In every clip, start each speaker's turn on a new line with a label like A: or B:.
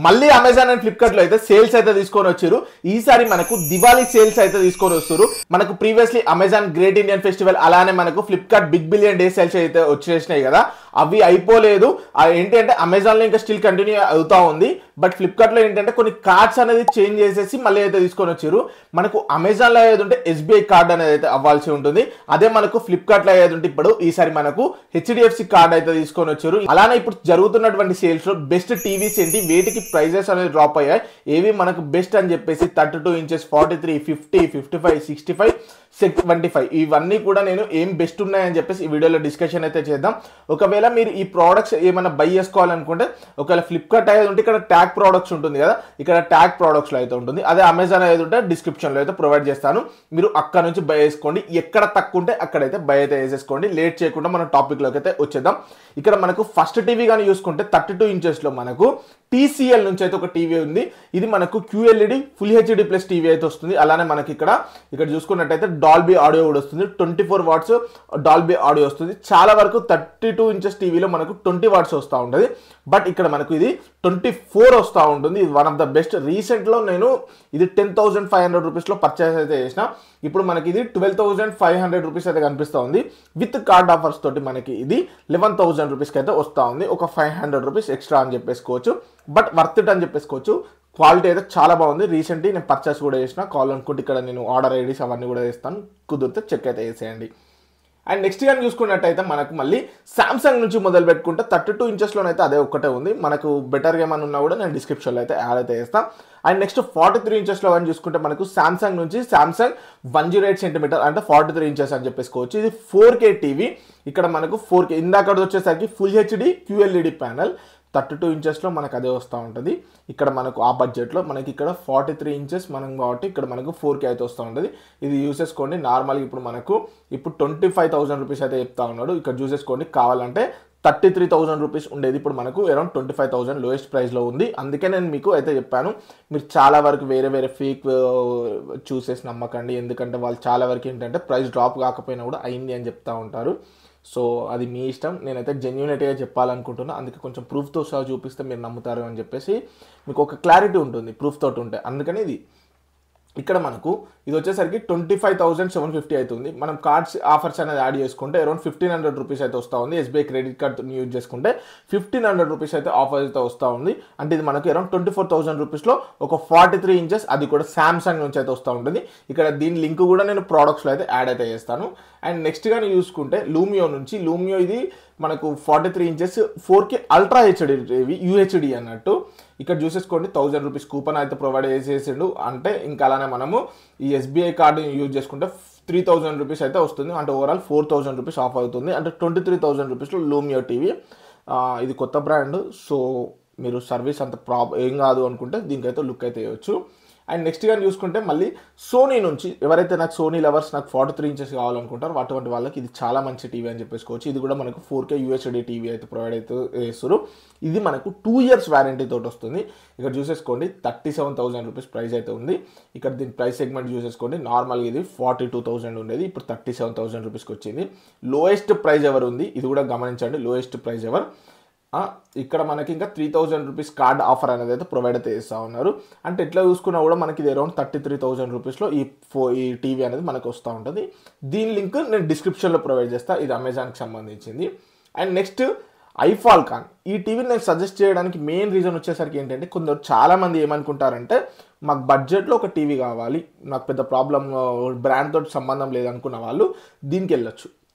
A: మళ్ళీ Amazon and Flipkart లో అయితే సేల్స్ అయితే తీసుకొని వచ్చారు. ఈసారి మనకు దివాళీ సేల్స్ అయితే తీసుకొని వస్తారు. మనకు previously Amazon great Indian festival అలానే మనకు Flipkart big billion day sales అయితే వచ్చేసినాయి కదా, అవి అయిపోలేదు. ఏంటి అంటే అమెజాన్ లో ఇంకా స్టిల్ కంటిన్యూ అవుతా ఉంది. బట్ ఫ్లిప్కార్ట్ లో ఏంటంటే కొన్ని కార్డ్స్ అనేది చేంజ్ చేసేసి మళ్ళీ అయితే తీసుకొని వచ్చారు. మనకు అమెజాన్ లో ఏది ఉంటే ఎస్బీఐ కార్డ్ అనేది అయితే అవ్వాల్సి ఉంటుంది. అదే మనకు ఫ్లిప్కార్ట్ లో ఏది ఉంటే ఇప్పుడు ఈసారి మనకు హెచ్డిఎఫ్సి కార్డ్ అయితే తీసుకొని వచ్చారు. అలానే ఇప్పుడు జరుగుతున్నటువంటి సేల్స్ లో బెస్ట్ టీవీస్ ఏంటి, వేటికి ప్రైజెస్ అనేది డ్రాప్ అయ్యాయి, ఏవి మనకు బెస్ట్ అని చెప్పేసి 32 ఇంచెస్ 43 50 55 65 75 ఇవన్నీ కూడా నేను ఏం బెస్ట్ ఉన్నాయని చెప్పేసి ఈ వీడియోలో డిస్కషన్ అయితే చేద్దాం. ఒకవేళ మీరు ఈ ప్రోడక్ట్స్ ఏమైనా బై చేసుకోవాలనుకుంటే ఒకవేళ ఫ్లిప్కార్ట్ అయితే ఉంటే ఇక్కడ ట్యాగ్ ప్రోడక్ట్స్ ఉంటుంది కదా, ఇక్కడ ట్యాగ్ ప్రోడక్ట్స్ లో అయితే ఉంటుంది. అదే అమెజాన్ అయితే ఉంటే డిస్క్రిప్షన్ లో అయితే ప్రొవైడ్ చేస్తాను, మీరు అక్కడ నుంచి బై చేసుకోండి. ఎక్కడ తక్కువ ఉంటే అక్కడైతే బై అయితే వేసేసుకోండి. లేట్ చేయకుండా మన టాపిక్ లోకి అయితే వచ్చేద్దాం. ఇక్కడ మనకు ఫస్ట్ టీవీ కానీ చూసుకుంటే 32 ఇంచెస్ లో మనకు TCL నుంచి అయితే ఒక టీవీ ఉంది. ఇది మనకు QLED full HD plus TV అయితే వస్తుంది. అలానే మనకి ఇక్కడ చూసుకున్నట్టయితే డాల్బీ ఆడియో కూడా వస్తుంది. 24 వాట్స్ డాల్బీ ఆడియో వస్తుంది. చాలా వరకు 32 ఇంచెస్ టీవీలో మనకు 20 వాట్స్ వస్తూ ఉంటుంది. బట్ ఇక్కడ మనకు ఇది 24 వస్తూ ఉంటుంది. ఇది వన్ ఆఫ్ ద బెస్ట్. రీసెంట్లో నేను ఇది 10,500 రూపీస్లో పర్చేస్ అయితే చేసిన. ఇప్పుడు మనకి ఇది 12,500 రూపీస్ అయితే కనిపిస్తూ ఉంది. విత్ కార్డ్ ఆఫర్స్ తోటి మనకి ఇది 11,000 రూపీస్కి అయితే వస్తూ ఉంది. ఒక 500 రూపీస్ ఎక్స్ట్రా అని చెప్పేసుకోవచ్చు. బట్ వర్త్ ఇట్ అని చెప్పేసుకోవచ్చు. క్వాలిటీ అయితే చాలా బాగుంది. రీసెంట్లీ నేను పర్చేస్ కూడా చేసిన. కావాలనుకుంటే ఇక్కడ నేను ఆర్డర్ ఐడీస్ అవన్నీ కూడా చేస్తాను, కుదిరితే చెక్ అయితే చేసేయండి. అండ్ నెక్స్ట్ కానీ చూసుకున్నట్టయితే మనకు మళ్ళీ సామ్సంగ్ నుంచి మొదలు పెట్టుకుంటే 32 ఇంచెస్లోనైతే అదే ఒక్కటే ఉంది. మనకు బెటర్గా ఏమైనా ఉన్నా కూడా నేను డిస్క్రిప్షన్లో అయితే యాడ్ అయితే చేస్తాను. అండ్ నెక్స్ట్ 43 ఇంచెస్లో కానీ చూసుకుంటే మనకు సామ్సంగ్ నుంచి సామ్సంగ్ 108 సెంటీమీటర్ అంటే 43 ఇంచెస్ అని చెప్పేసుకోవచ్చు. ఇది 4K టీవీ. ఇక్కడ మనకు 4K ఇందాక వచ్చేసరికి ఫుల్ హెచ్డి QLED ప్యానల్. 32 ఇంచెస్లో మనకు అదే వస్తూ ఉంటుంది. ఇక్కడ మనకు ఆ బడ్జెట్లో మనకి ఇక్కడ 43 ఇంచెస్ మనం కాబట్టి ఇక్కడ మనకు 4K అయితే వస్తూ ఉంటుంది. ఇది యూస్ చేసుకోండి. నార్మల్గా ఇప్పుడు మనకు 25,000 రూపీస్ అయితే చెప్తా ఉన్నాడు. ఇక్కడ చూసేసుకోండి. కావాలంటే 33,000 రూపీస్ ఉండేది ఇప్పుడు మనకు అరౌండ్ 25,000 లోయెస్ట్ ప్రైస్లో ఉంది. అందుకే నేను మీకు అయితే చెప్పాను, మీరు చాలా వరకు వేరే ఫేక్ చూసేసి నమ్మకండి. ఎందుకంటే వాళ్ళు చాలా వరకు ఏంటంటే ప్రైస్ డ్రాప్ కాకపోయినా కూడా అయింది అని చెప్తా ఉంటారు. సో అది మీ ఇష్టం. నేనైతే జెన్యూనిటీగా చెప్పాలనుకుంటున్నా. అందుకే కొంచెం ప్రూఫ్తో సహా చూపిస్తే మీరు నమ్ముతారు అని చెప్పేసి మీకు ఒక క్లారిటీ ఉంటుంది ప్రూఫ్ తోటి ఉంటే. అందుకని ఇది ఇక్కడ మనకు ఇది వచ్చేసరికి 25,750 అవుతుంది. మనం కార్డ్స్ ఆఫర్స్ అనేది యాడ్ చేసుకుంటే అరౌండ్ 1,500 రూపీస్ అయితే వస్తూ ఉంది. SBI క్రెడిట్ కార్డ్ యూజ్ చేసుకుంటే 1,500 రూపీస్ అయితే ఆఫర్ అయితే వస్తూ ఉంది. అంటే ఇది మనకు అరౌండ్ 24,000 రూపీస్లో ఒక 43 ఇంచెస్, అది కూడా సామ్సంగ్ నుంచి అయితే వస్తూ ఉంటుంది. ఇక్కడ దీని లింక్ కూడా నేను ప్రోడక్ట్స్లో అయితే యాడ్ అయితే చేస్తాను. అండ్ నెక్స్ట్ కానీ చూసుకుంటే లూమియో నుంచి ఇది మనకు 43 inches 4K ultra HD TV UHD అన్నట్టు. ఇక్కడ చూసేసుకోండి. 1,000 రూపీస్ కూపన్ అయితే ప్రొవైడ్ చేసేసిండు. అంటే ఇంకా అలానే మనము ఈ SBI కార్డు యూజ్ చేసుకుంటే 3,000 రూపీస్ అయితే వస్తుంది. అంటే ఓవరాల్ 4,000 రూపీస్ ఆఫ్ అవుతుంది. అంటే 23,000 రూపీస్లో లూమియో టీవీ. ఇది కొత్త బ్రాండ్. సో మీరు సర్వీస్ అంత ఏం కాదు అనుకుంటే దీనికైతే లుక్ అయితే వేయవచ్చు. అండ్ నెక్స్ట్ కానీ చూసుకుంటే మళ్ళీ సోనీ నుంచి ఎవరైతే నాకు సోనీ లవర్స్ నాకు 43 ఇంచెస్ కావాలనుకుంటారో అటువంటి వాళ్ళకి ఇది చాలా మంచి టీవీ అని చెప్పేసుకోవచ్చు. ఇది కూడా మనకు 4K UHD టీవీ అయితే ప్రొవైడ్ అయితే చేస్తారు. ఇది మనకు 2 ఇయర్స్ వారంటీ తోటి వస్తుంది. ఇక్కడ చూసేసుకోండి. 37,000 రూపీస్ ప్రైస్ అయితే ఉంది. ఇక్కడ దీని ప్రైస్ సెగ్మెంట్ చూసేసుకోండి. నార్మల్గా ఇది 42,000 ఉండేది, ఇప్పుడు 37,000 రూపీస్కి వచ్చింది. లోయెస్ట్ ప్రైస్ ఎవరు ఉంది ఇది కూడా గమనించండి. లోయెస్ట్ ప్రైస్ ఎవరు ఇక్కడ మనకి ఇంకా 3,000 రూపీస్ కార్డ్ ఆఫర్ అనేది అయితే ప్రొవైడ్ అయితే చేస్తూ ఉన్నారు. అంటే ఎట్లా చూసుకున్నా కూడా మనకి ఇది అరౌండ్ 33,000 రూపీస్లో ఈ టీవీ అనేది మనకు వస్తూ ఉంటుంది. దీని లింక్ నేను డిస్క్రిప్షన్లో ప్రొవైడ్ చేస్తాను. ఇది అమెజాన్కి సంబంధించింది. And next iFFalcon. ఈ టీవీని నేను సజెస్ట్ చేయడానికి మెయిన్ రీజన్ వచ్చేసరికి ఏంటంటే కొందరు చాలామంది ఏమనుకుంటారంటే మాకు బడ్జెట్లో ఒక టీవీ కావాలి, నాకు పెద్ద ప్రాబ్లం బ్రాండ్ తోటి సంబంధం లేదనుకున్న వాళ్ళు దీనికి వెళ్ళొచ్చు.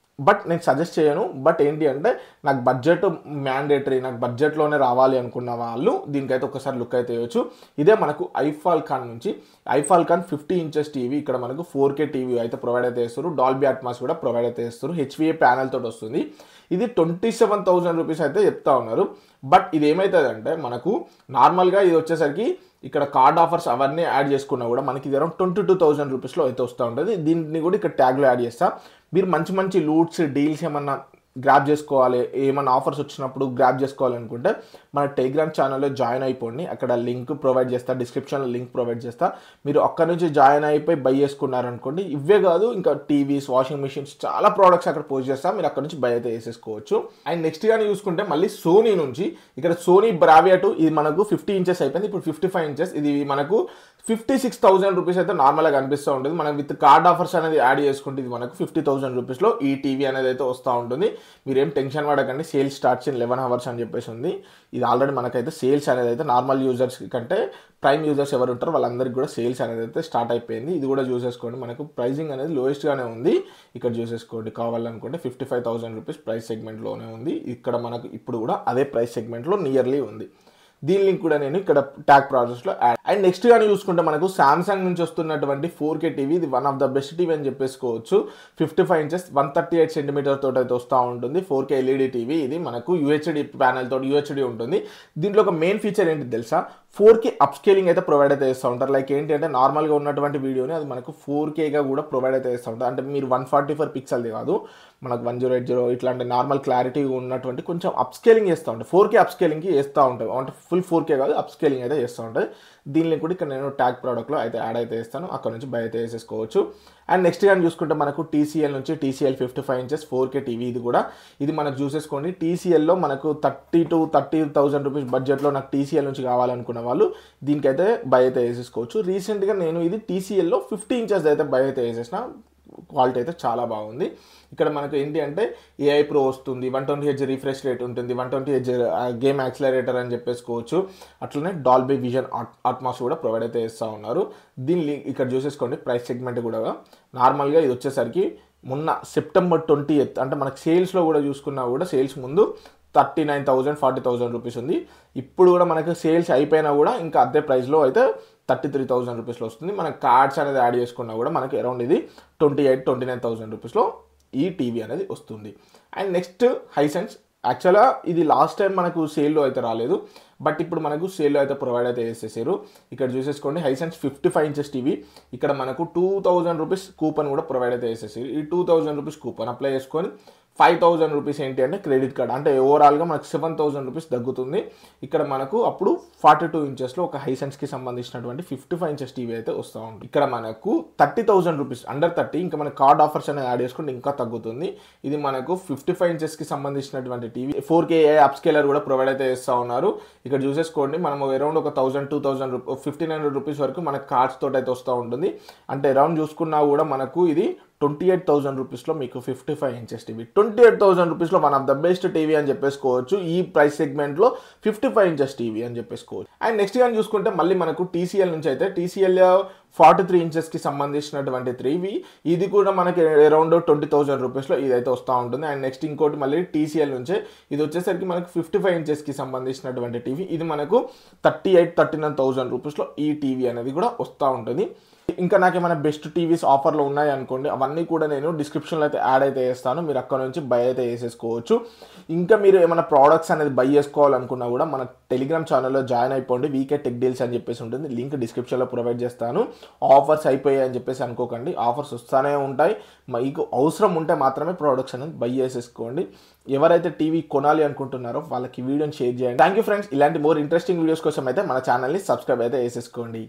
A: బట్ నేను సజెస్ట్ చేయను. బట్ ఏంటి అంటే నాకు బడ్జెట్ మ్యాండేటరీ, నాకు బడ్జెట్లోనే రావాలి అనుకున్న వాళ్ళు దీనికైతే ఒకసారి లుక్ అయితే వేయచ్చు. ఇదే మనకు ఐఫాల్కాన్ నుంచి ఐఫాల్కాన్ 50 ఇంచెస్ టీవీ. ఇక్కడ మనకు 4K టీవీ అయితే ప్రొవైడ్ అయితే చేస్తారు. డాల్బీ అట్మాస్ కూడా ప్రొవైడ్ అయితే చేస్తారు. HVA ప్యానల్ తోటి వస్తుంది. ఇది 27,000 రూపీస్ అయితే చెప్తా ఉన్నారు. బట్ ఇది ఏమవుతుందంటే మనకు నార్మల్గా ఇది వచ్చేసరికి ఇక్కడ కార్డ్ ఆఫర్స్ అవన్నీ యాడ్ చేసుకున్నా కూడా మనకి ఇది అరౌండ్ 22,000 రూపీస్లో అయితే వస్తూ ఉంటుంది. దీన్ని కూడా ఇక్కడ ట్యాగ్లో యాడ్ చేస్తా. మీరు మంచి లూట్స్ డీల్స్ ఏమన్నా గ్రాప్ చేసుకోవాలి, ఏమైనా ఆఫర్స్ వచ్చినప్పుడు గ్రాప్ చేసుకోవాలనుకుంటే మన టెలిగ్రామ్ ఛానల్లో జాయిన్ అయిపోండి. అక్కడ లింక్ ప్రొవైడ్ చేస్తా, డిస్క్రిప్షన్లో లింక్ ప్రొవైడ్ చేస్తా. మీరు అక్కడ నుంచి జాయిన్ అయిపోయి బై చేసుకున్నారనుకోండి, ఇవే కాదు ఇంకా టీవీస్, వాషింగ్ మిషన్స్, చాలా ప్రోడక్ట్స్ అక్కడ పోస్ట్ చేస్తా, మీరు అక్కడ నుంచి బై అయితే వేసేసుకోవచ్చు. అండ్ నెక్స్ట్ కానీ చూసుకుంటే మళ్ళీ సోనీ నుంచి ఇక్కడ సోనీ బ్రావియా 2 ఇది మనకు 50 ఇంచెస్ అయిపోయింది, ఇప్పుడు 55 ఇంచెస్. ఇది మనకు 56,000 రూపీస్ అయితే నార్మల్గా కనిపిస్తూ ఉంటుంది. మనం విత్ కార్డ్ ఆఫర్స్ అనేది యాడ్ చేసుకుంటే ఇది మనకు 50,000 రూపీస్లో ఈ టీవీ అనేది అయితే వస్తూ ఉంటుంది. మీరేం టెన్షన్ పడకండి, సేల్స్ స్టార్ట్స్ ఇన్ 11 hours అని చెప్పేసి ఉంది. ఇది ఆల్రెడీ మనకైతే సేల్స్ అనేది అయితే నార్మల్ యూజర్స్ కంటే ప్రైమ్ యూజర్స్ ఎవరు ఉంటారో వాళ్ళందరికీ కూడా సేల్స్ అనేది అయితే స్టార్ట్ అయిపోయింది. ఇది కూడా చూసేసుకోండి, మనకు ప్రైజింగ్ అనేది లోయెస్ట్గానే ఉంది. ఇక్కడ చూసేసుకోండి, కావాలనుకుంటే 55,000 రూపీస్ ప్రైస్ సెగ్మెంట్లోనే ఉంది. ఇక్కడ మనకు ఇప్పుడు కూడా అదే ప్రైస్ సెగ్మెంట్లో నియర్లీ ఉంది. దీని లింక్ కూడా నేను ఇక్కడ ట్యాగ్ ప్రాసెస్లో యాడ్. అండ్ నెక్స్ట్ కానీ చూసుకుంటే మనకు సామ్సంగ్ నుంచి వస్తున్నటువంటి 4K టీవీ, ఇది one of the best TV అని చెప్పేసుకోవచ్చు. 55 ఇంచెస్ 138 సెంటీమీటర్ తోటి అయితే వస్తూ ఉంటుంది. 4K LED టీవీ, ఇది మనకు UHD ప్యానెల్ తోటి UHD ఉంటుంది. దీంట్లో ఒక మెయిన్ ఫీచర్ ఏంటి తెలుసా, 4K అప్స్కేలింగ్ అయితే ప్రొవైడ్ అయితే చేస్తూ ఉంటారు. లైక్ ఏంటి అంటే నార్మల్గా ఉన్నటువంటి వీడియోని అది మనకు 4Kగా కూడా ప్రొవైడ్ అయితే చేస్తూ ఉంటారు. అంటే మీరు 144 పిక్సెల్ది కాదు, మనకు 1080 ఇట్లాంటి నార్మల్ క్లారిటీ ఉన్నటువంటి కొంచెం అప్స్కేలింగ్ చేస్తూ ఉంటాయి. 4K అప్స్కేలింగ్కి చేస్తూ ఉంటాయి, అంటే ఫుల్ 4K కాదు, అప్స్కేలింగ్ అయితే చేస్తూ ఉంటుంది. దీనిని కూడా ఇక్కడ నేను ట్యాగ్ ప్రోడక్ట్లో అయితే యాడ్ అయితే చేస్తాను, అక్కడ నుంచి బై అయితే వేసేసుకోవచ్చు. అండ్ నెక్స్ట్ కానీ చూసుకుంటే మనకు TCL నుంచి TCL 55 ఇంచెస్ 4K టీవీ, ఇది మనకు చూసేసుకోండి. TCLలో మనకు 30,000 to 30,000 రూపీస్ బడ్జెట్లో నాకు TCL నుంచి కావాలనుకున్న వాళ్ళు దీనికైతే బై అయితే వేసేసుకోవచ్చు. రీసెంట్గా నేను ఇది TCLలో 50 ఇంచెస్ అయితే బై అయితే వేసేసిన, క్వాలిటీ అయితే చాలా బాగుంది. ఇక్కడ మనకు ఏంటి అంటే AI Pro వస్తుంది, 120Hz రిఫ్రెష్ రేట్ ఉంటుంది, 120Hz గేమ్ యాక్సిలరేటర్ అని చెప్పేసుకోవచ్చు. అట్లనే డాల్బీ విజన్ అట్మాస్ కూడా ప్రొవైడ్ అయితే చేస్తూ ఉన్నారు. దీన్ని ఇక్కడ చూసేసుకోండి, ప్రైస్ సెగ్మెంట్ కూడా నార్మల్గా ఇది వచ్చేసరికి మొన్న September 20th అంటే మనకు సేల్స్లో కూడా చూసుకున్నా కూడా సేల్స్ ముందు 39,000 40,000 రూపీస్ ఉంది. ఇప్పుడు కూడా మనకు సేల్స్ అయిపోయినా కూడా ఇంకా అదే ప్రైస్లో అయితే 33,000 రూపీస్లో వస్తుంది. మనకు కార్డ్స్ అనేది యాడ్ చేసుకున్నా కూడా మనకి అరౌండ్ ఇది 28,000-29,000 రూపీస్లో ఈ టీవీ అనేది వస్తుంది. అండ్ నెక్స్ట్ హైసెన్స్, యాక్చువల్గా ఇది లాస్ట్ టైం మనకు సేల్లో అయితే రాలేదు, బట్ ఇప్పుడు మనకు సేల్లో అయితే ప్రొవైడ్ అయితే చేసేసారు. ఇక్కడ చూసేసుకోండి, హైసెన్స్ 55 ఇంచెస్ టీవీ, ఇక్కడ మనకు 2,000 రూపీస్ కూపన్ కూడా ప్రొవైడ్ అయితే చేసేసారు. ఈ 2,000 రూపీస్ కూపన్ అప్లై చేసుకొని 5,000 రూపీస్ ఏంటి అంటే క్రెడిట్ కార్డ్, అంటే ఓవరాల్గా మనకు 7,000 రూపీస్ తగ్గుతుంది. ఇక్కడ మనకు అప్పుడు 42 ఇంచెస్లో ఒక హైసెన్స్కి సంబంధించినటువంటి 55 ఇంచెస్ టీవీ అయితే వస్తూ ఉంటుంది. ఇక్కడ మనకు 30,000 రూపీస్ అండర్ 30, ఇంకా మనకు కార్డ్ ఆఫర్స్ అనేది యాడ్ చేసుకుంటే ఇంకా తగ్గుతుంది. ఇది మనకు 55 ఇంచెస్కి సంబంధించినటువంటి టీవీ, 4K అప్స్కేలర్ కూడా ప్రొవైడ్ అయితే చేస్తూ ఉన్నారు. ఇక్కడ చూసేసుకోండి, మనం అరౌండ్ ఒక 1,000-2,000 1,500 రూపీస్ వరకు మనకు కార్డ్స్ తోటి అయితే వస్తూ ఉంటుంది. అంటే అరౌండ్ చూసుకున్నా కూడా మనకు ఇది 28,000 రూపీస్లో మీకు 55 ఇంచెస్ టీవీ, 28,000 రూపీస్లో one of the best TV అని చెప్పేసుకోవచ్చు. ఈ ప్రైస్ సెగ్మెంట్లో 55 ఇంచెస్ టీవీ అని చెప్పేసుకోవచ్చు. అండ్ నెక్స్ట్ కానీ చూసుకుంటే మళ్ళీ మనకు TCL నుంచి అయితే TCL 43 ఇంచెస్కి సంబంధించినటువంటి టీవీ, ఇది కూడా మనకి అరౌండ్ 20,000 రూపీస్లో ఇదైతే వస్తూ ఉంటుంది. అండ్ నెక్స్ట్ ఇంకోటి మళ్ళీ TCL నుంచే ఇది వచ్చేసరికి మనకు 55 ఇంచెస్కి సంబంధించినటువంటి టీవీ, ఇది మనకు 38,000-39,000 రూపీస్లో ఈ టీవీ అనేది కూడా వస్తూ ఉంటుంది. ఇంకా నాకు ఏమైనా బెస్ట్ టీవీస్ ఆఫర్లో ఉన్నాయి అనుకోండి, అవన్నీ కూడా నేను డిస్క్రిప్షన్లో అయితే యాడ్ అయితే చేస్తాను, మీరు అక్కడ నుంచి బై అయితే చేసేసుకోవచ్చు. ఇంకా మీరు ఏమైనా ప్రోడక్ట్స్ అనేది బై చేసుకోవాలనుకున్నా కూడా మన టెలిగ్రామ్ ఛానల్లో జాయిన్ అయిపోండి. వీకే టెక్ డీల్స్ అని చెప్పేసి ఉంటుంది, లింక్ డిస్క్రిప్షన్లో ప్రొవైడ్ చేస్తాను. ఆఫర్స్ అయిపోయాయి అని చెప్పేసి అనుకోకండి, ఆఫర్స్ వస్తూనే ఉంటాయి. మీకు అవసరం ఉంటే మాత్రమే ప్రోడక్ట్స్ అనేది బై చేసేసుకోండి. ఎవరైతే టీవీ కొనాలి అనుకుంటున్నారో వాళ్ళకి వీడియోని షేర్ చేయండి. Thank you friends. ఇలాంటి మోర్ ఇంట్రెస్టింగ్ వీడియోస్ కోసం అయితే మన ఛానల్ని సబ్స్క్రైబ్ అయితే చేసేసుకోండి.